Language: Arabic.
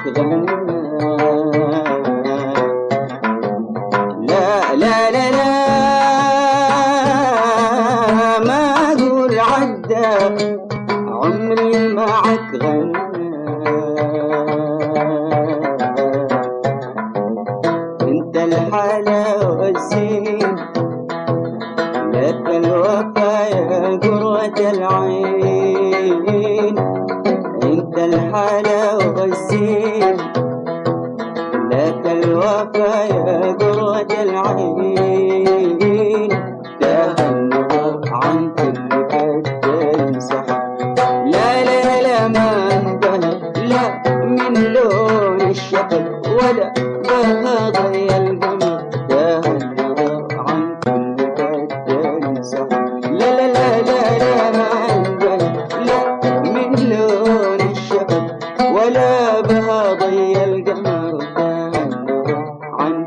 غنى. لا لا لا لا ما أقول عدى عمري معك غنى. انت الحلاوة والزين لك الوفا يا قرة العين. انت الحلاوة والزين لك الوفا يا قرة العين. تاه النظر عن كل كد سحر. لا لا لا ما انتهى لا من لون الشكل ولا بهضي القمر. تاه النظر عن كل كد سحر. لا لا لا لا لا ما انتهى لا من لون الشكل ولا بهضي القمر.